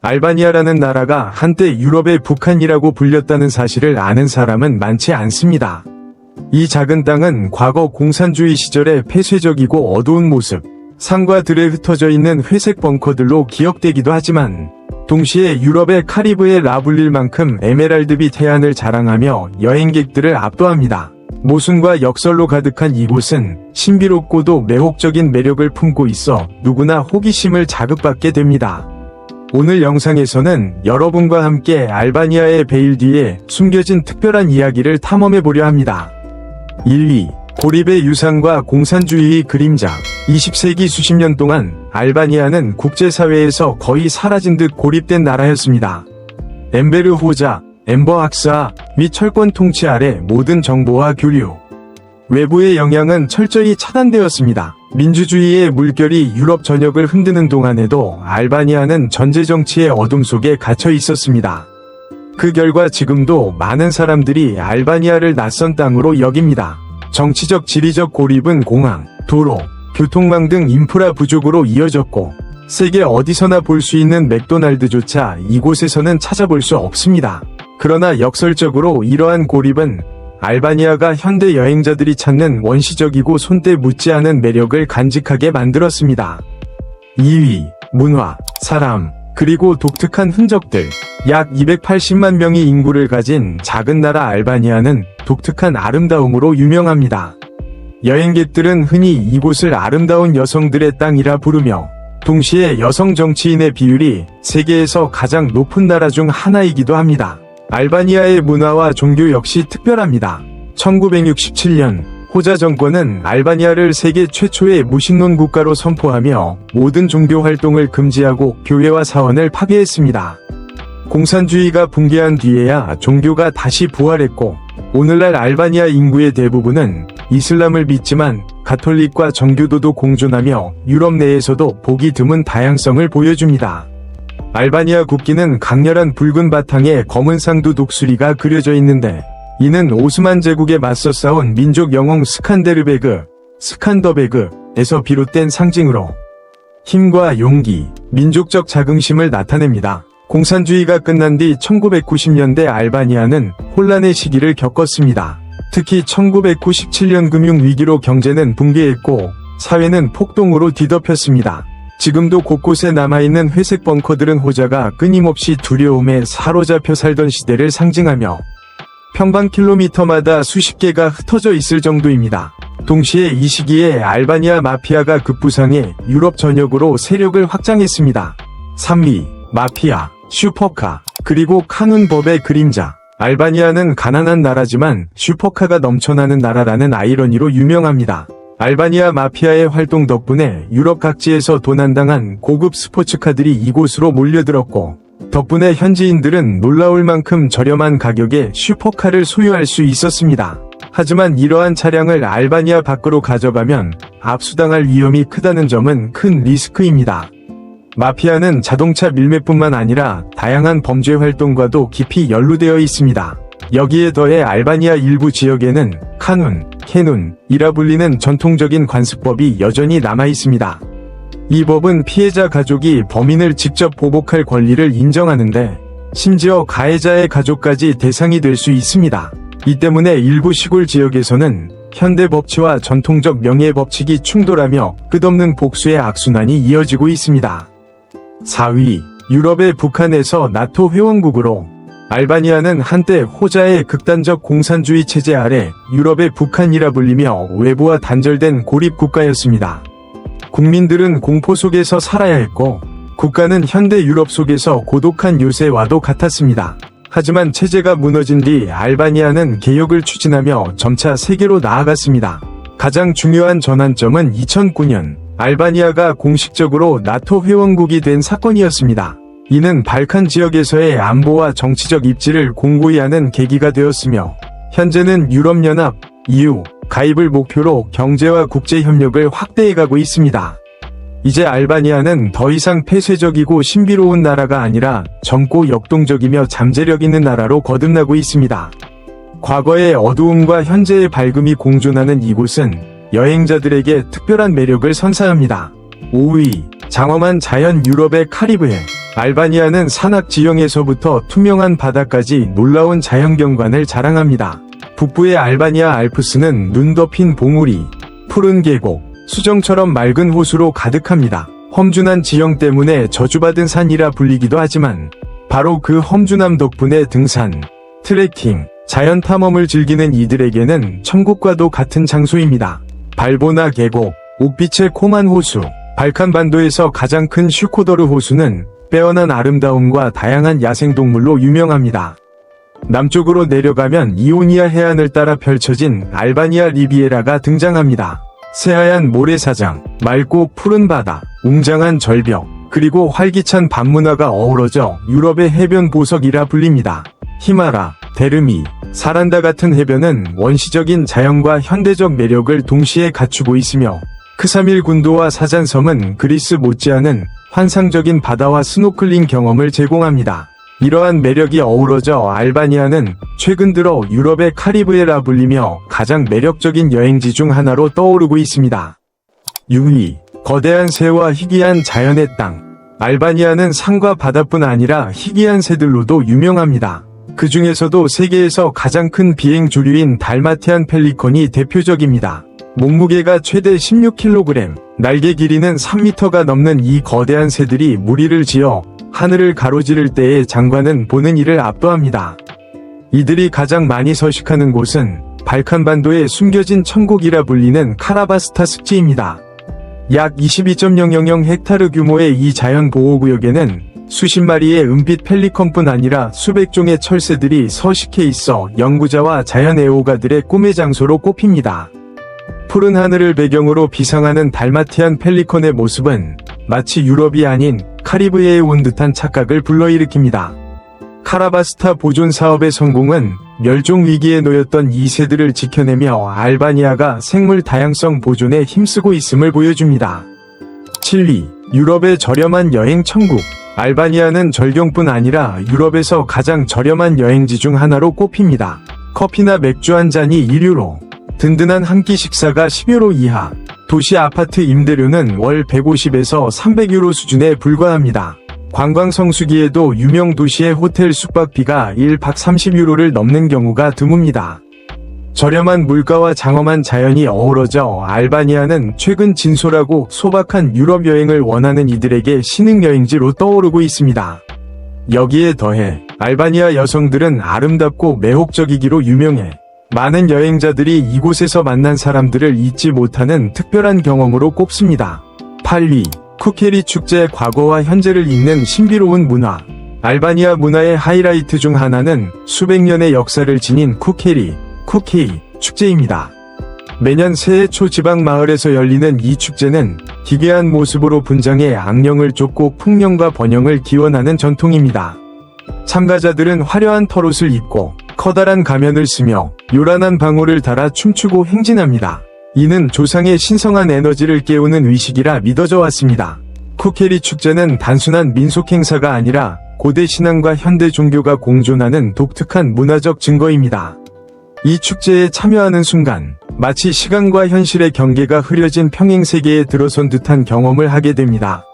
알바니아라는 나라가 한때 유럽의 북한이라고 불렸다는 사실을 아는 사람은 많지 않습니다. 이 작은 땅은 과거 공산주의 시절의 폐쇄적이고 어두운 모습, 산과 들에 흩어져 있는 회색 벙커들로 기억되기도 하지만 동시에 유럽의 카리브해 라불릴 만큼 에메랄드빛 해안을 자랑하며 여행객들을 압도합니다. 모순과 역설로 가득한 이곳은 신비롭고도 매혹적인 매력을 품고 있어 누구나 호기심을 자극받게 됩니다. 오늘 영상에서는 여러분과 함께 알바니아의 베일 뒤에 숨겨진 특별한 이야기를 탐험해보려 합니다. 1위. 고립의 유산과 공산주의의 그림자. 20세기 수십 년 동안 알바니아는 국제사회에서 거의 사라진 듯 고립된 나라였습니다. 엠베르 호자, 엠버 학사 및 철권 통치 아래 모든 정보와 교류, 외부의 영향은 철저히 차단되었습니다. 민주주의의 물결이 유럽 전역을 흔드는 동안에도 알바니아는 전제 정치의 어둠 속에 갇혀 있었습니다. 그 결과 지금도 많은 사람들이 알바니아를 낯선 땅으로 여깁니다. 정치적 지리적 고립은 공항, 도로, 교통망 등 인프라 부족으로 이어졌고 세계 어디서나 볼 수 있는 맥도날드조차 이곳에서는 찾아볼 수 없습니다. 그러나 역설적으로 이러한 고립은 알바니아가 현대 여행자들이 찾는 원시적이고 손때 묻지 않은 매력을 간직하게 만들었습니다. 2위. 문화, 사람, 그리고 독특한 흔적들. 약 280만 명의 인구를 가진 작은 나라 알바니아는 독특한 아름다움으로 유명합니다. 여행객들은 흔히 이곳을 아름다운 여성들의 땅이라 부르며 동시에 여성 정치인의 비율이 세계에서 가장 높은 나라 중 하나이기도 합니다. 알바니아의 문화와 종교 역시 특별합니다. 1967년 호자 정권은 알바니아를 세계 최초의 무신론 국가로 선포하며 모든 종교 활동을 금지하고 교회와 사원을 파괴했습니다. 공산주의가 붕괴한 뒤에야 종교가 다시 부활했고 오늘날 알바니아 인구의 대부분은 이슬람을 믿지만 가톨릭과 정교도도 공존하며 유럽 내에서도 보기 드문 다양성을 보여줍니다. 알바니아 국기는 강렬한 붉은 바탕에 검은 상두 독수리가 그려져 있는데 이는 오스만 제국에 맞서 싸운 민족 영웅 스칸더베그에서 비롯된 상징으로 힘과 용기, 민족적 자긍심을 나타냅니다. 공산주의가 끝난 뒤 1990년대 알바니아는 혼란의 시기를 겪었습니다. 특히 1997년 금융위기로 경제는 붕괴했고 사회는 폭동으로 뒤덮였습니다. 지금도 곳곳에 남아있는 회색 벙커들은 호자가 끊임없이 두려움에 사로잡혀 살던 시대를 상징하며 평방킬로미터마다 수십 개가 흩어져 있을 정도입니다. 동시에 이 시기에 알바니아 마피아가 급부상해 유럽 전역으로 세력을 확장했습니다. 3위. 마피아, 슈퍼카, 그리고 카눈 법의 그림자. 알바니아는 가난한 나라지만 슈퍼카가 넘쳐나는 나라라는 아이러니로 유명합니다. 알바니아 마피아의 활동 덕분에 유럽 각지에서 도난당한 고급 스포츠카들이 이곳으로 몰려들었고 덕분에 현지인들은 놀라울 만큼 저렴한 가격에 슈퍼카를 소유할 수 있었습니다. 하지만 이러한 차량을 알바니아 밖으로 가져가면 압수당할 위험이 크다는 점은 큰 리스크입니다. 마피아는 자동차 밀매뿐만 아니라 다양한 범죄 활동과도 깊이 연루되어 있습니다. 여기에 더해 알바니아 일부 지역에는 캐눈이라 불리는 전통적인 관습법이 여전히 남아있습니다. 이 법은 피해자 가족이 범인을 직접 보복할 권리를 인정하는데 심지어 가해자의 가족까지 대상이 될 수 있습니다. 이 때문에 일부 시골 지역에서는 현대 법치와 전통적 명예 법칙이 충돌하며 끝없는 복수의 악순환이 이어지고 있습니다. 4위. 유럽의 북한에서 나토 회원국으로. 알바니아는 한때 호자의 극단적 공산주의 체제 아래 유럽의 북한이라 불리며 외부와 단절된 고립 국가였습니다. 국민들은 공포 속에서 살아야 했고 국가는 현대 유럽 속에서 고독한 요새와도 같았습니다. 하지만 체제가 무너진 뒤 알바니아는 개혁을 추진하며 점차 세계로 나아갔습니다. 가장 중요한 전환점은 2009년 알바니아가 공식적으로 나토 회원국이 된 사건이었습니다. 이는 발칸 지역에서의 안보와 정치적 입지를 공고히 하는 계기가 되었으며 현재는 유럽연합, EU, 가입을 목표로 경제와 국제협력을 확대해가고 있습니다. 이제 알바니아는 더 이상 폐쇄적이고 신비로운 나라가 아니라 젊고 역동적이며 잠재력 있는 나라로 거듭나고 있습니다. 과거의 어두움과 현재의 밝음이 공존하는 이곳은 여행자들에게 특별한 매력을 선사합니다. 5위. 장엄한 자연 유럽의 카리브해, 알바니아는 산악 지형에서부터 투명한 바다까지 놀라운 자연경관을 자랑합니다. 북부의 알바니아 알프스는 눈 덮인 봉우리, 푸른 계곡, 수정처럼 맑은 호수로 가득합니다. 험준한 지형 때문에 저주받은 산이라 불리기도 하지만 바로 그 험준함 덕분에 등산, 트레킹, 자연 탐험을 즐기는 이들에게는 천국과도 같은 장소입니다. 발보나 계곡, 옥빛의 코만 호수, 발칸반도에서 가장 큰 슈코더르 호수는 빼어난 아름다움과 다양한 야생동물로 유명합니다. 남쪽으로 내려가면 이오니아 해안을 따라 펼쳐진 알바니아 리비에라가 등장합니다. 새하얀 모래사장, 맑고 푸른 바다, 웅장한 절벽, 그리고 활기찬 밤문화가 어우러져 유럽의 해변 보석이라 불립니다. 히마라, 데르미, 사란다 같은 해변은 원시적인 자연과 현대적 매력을 동시에 갖추고 있으며 크사밀 군도와 사잔섬은 그리스 못지않은 환상적인 바다와 스노클링 경험을 제공합니다. 이러한 매력이 어우러져 알바니아는 최근 들어 유럽의 카리브해라 불리며 가장 매력적인 여행지 중 하나로 떠오르고 있습니다. 6위, 거대한 새와 희귀한 자연의 땅. 알바니아는 산과 바다뿐 아니라 희귀한 새들로도 유명합니다. 그 중에서도 세계에서 가장 큰 비행 조류인 달마티안 펠리컨이 대표적입니다. 몸무게가 최대 16kg, 날개 길이는 3m가 넘는 이 거대한 새들이 무리를 지어 하늘을 가로지를 때의 장관은 보는 이를 압도합니다. 이들이 가장 많이 서식하는 곳은 발칸반도의 숨겨진 천국이라 불리는 카라바스타 습지입니다. 약 22.000 헥타르 규모의 이 자연보호구역에는 수십 마리의 은빛 펠리컨뿐 아니라 수백 종의 철새들이 서식해 있어 연구자와 자연 애호가들의 꿈의 장소로 꼽힙니다. 푸른 하늘을 배경으로 비상하는 달마티안 펠리컨의 모습은 마치 유럽이 아닌 카리브해에 온 듯한 착각을 불러일으킵니다. 카라바스타 보존 사업의 성공은 멸종 위기에 놓였던 이 새들을 지켜내며 알바니아가 생물 다양성 보존에 힘쓰고 있음을 보여줍니다. 7위, 유럽의 저렴한 여행 천국. 알바니아는 절경뿐 아니라 유럽에서 가장 저렴한 여행지 중 하나로 꼽힙니다. 커피나 맥주 한 잔이 1유로, 든든한 한 끼 식사가 10유로 이하, 도시 아파트 임대료는 월 150에서 300유로 수준에 불과합니다. 관광 성수기에도 유명 도시의 호텔 숙박비가 1박 30유로를 넘는 경우가 드뭅니다. 저렴한 물가와 장엄한 자연이 어우러져 알바니아는 최근 진솔하고 소박한 유럽 여행을 원하는 이들에게 신흥여행지로 떠오르고 있습니다. 여기에 더해 알바니아 여성들은 아름답고 매혹적이기로 유명해 많은 여행자들이 이곳에서 만난 사람들을 잊지 못하는 특별한 경험으로 꼽습니다. 8위, 쿠케리 축제. 과거와 현재를 잇는 신비로운 문화. 알바니아 문화의 하이라이트 중 하나는 수백 년의 역사를 지닌 쿠케리 축제입니다. 매년 새해 초 지방 마을에서 열리는 이 축제는 기괴한 모습으로 분장해 악령을 쫓고 풍년과 번영을 기원하는 전통입니다. 참가자들은 화려한 털옷을 입고 커다란 가면을 쓰며 요란한 방울을 달아 춤추고 행진합니다. 이는 조상의 신성한 에너지를 깨우는 의식이라 믿어져 왔습니다. 쿠케리 축제는 단순한 민속 행사가 아니라 고대 신앙과 현대 종교가 공존하는 독특한 문화적 증거입니다. 이 축제에 참여하는 순간 마치 시간과 현실의 경계가 흐려진 평행세계에 들어선 듯한 경험을 하게 됩니다.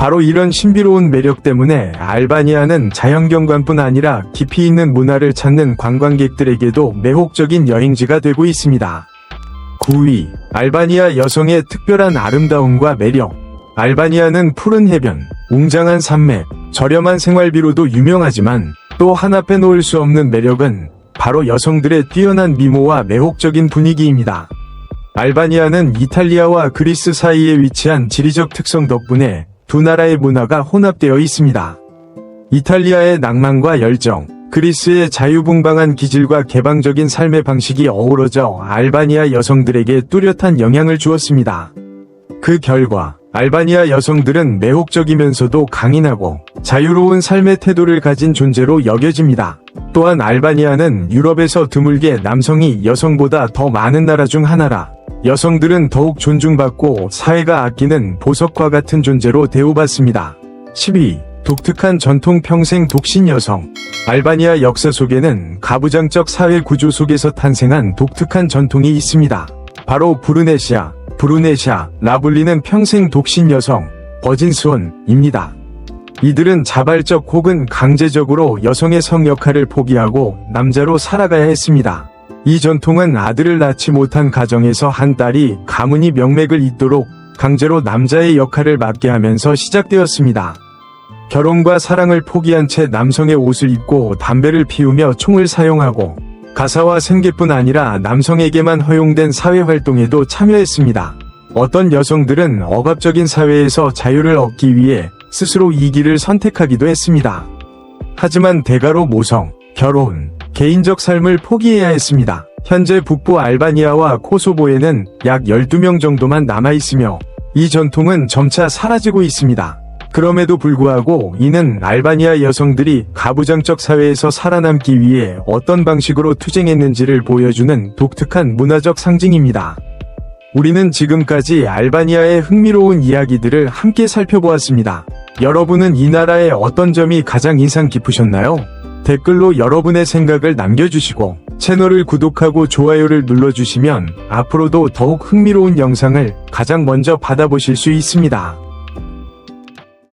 바로 이런 신비로운 매력 때문에 알바니아는 자연경관뿐 아니라 깊이 있는 문화를 찾는 관광객들에게도 매혹적인 여행지가 되고 있습니다. 9위, 알바니아 여성의 특별한 아름다움과 매력. 알바니아는 푸른 해변, 웅장한 산맥, 저렴한 생활비로도 유명하지만 또 하나 빼놓을 수 없는 매력은 바로 여성들의 뛰어난 미모와 매혹적인 분위기입니다. 알바니아는 이탈리아와 그리스 사이에 위치한 지리적 특성 덕분에 두 나라의 문화가 혼합되어 있습니다. 이탈리아의 낭만과 열정, 그리스의 자유분방한 기질과 개방적인 삶의 방식이 어우러져 알바니아 여성들에게 뚜렷한 영향을 주었습니다. 그 결과 알바니아 여성들은 매혹적이면서도 강인하고 자유로운 삶의 태도를 가진 존재로 여겨집니다. 또한 알바니아는 유럽에서 드물게 남성이 여성보다 더 많은 나라 중 하나라 여성들은 더욱 존중받고 사회가 아끼는 보석과 같은 존재로 대우받습니다. 10위, 독특한 전통 평생 독신 여성. 알바니아 역사 속에는 가부장적 사회 구조 속에서 탄생한 독특한 전통이 있습니다. 바로 브루네샤라 불리는 평생 독신 여성. 버진수원입니다. 이들은 자발적 혹은 강제적으로 여성의 성 역할을 포기하고 남자로 살아가야 했습니다. 이 전통은 아들을 낳지 못한 가정에서 한 딸이 가문이 명맥을 잇도록 강제로 남자의 역할을 맡게 하면서 시작되었습니다. 결혼과 사랑을 포기한 채 남성의 옷을 입고 담배를 피우며 총을 사용하고 가사와 생계뿐 아니라 남성에게만 허용된 사회활동에도 참여했습니다. 어떤 여성들은 억압적인 사회에서 자유를 얻기 위해 스스로 이 길을 선택하기도 했습니다. 하지만 대가로 모성, 결혼, 개인적 삶을 포기해야 했습니다. 현재 북부 알바니아와 코소보에는 약 12명 정도만 남아있으며 이 전통은 점차 사라지고 있습니다. 그럼에도 불구하고 이는 알바니아 여성들이 가부장적 사회에서 살아남기 위해 어떤 방식으로 투쟁했는지를 보여주는 독특한 문화적 상징입니다. 우리는 지금까지 알바니아의 흥미로운 이야기들을 함께 살펴보았습니다. 여러분은 이 나라의 어떤 점이 가장 인상 깊으셨나요? 댓글로 여러분의 생각을 남겨주시고 채널을 구독하고 좋아요를 눌러주시면 앞으로도 더욱 흥미로운 영상을 가장 먼저 받아보실 수 있습니다.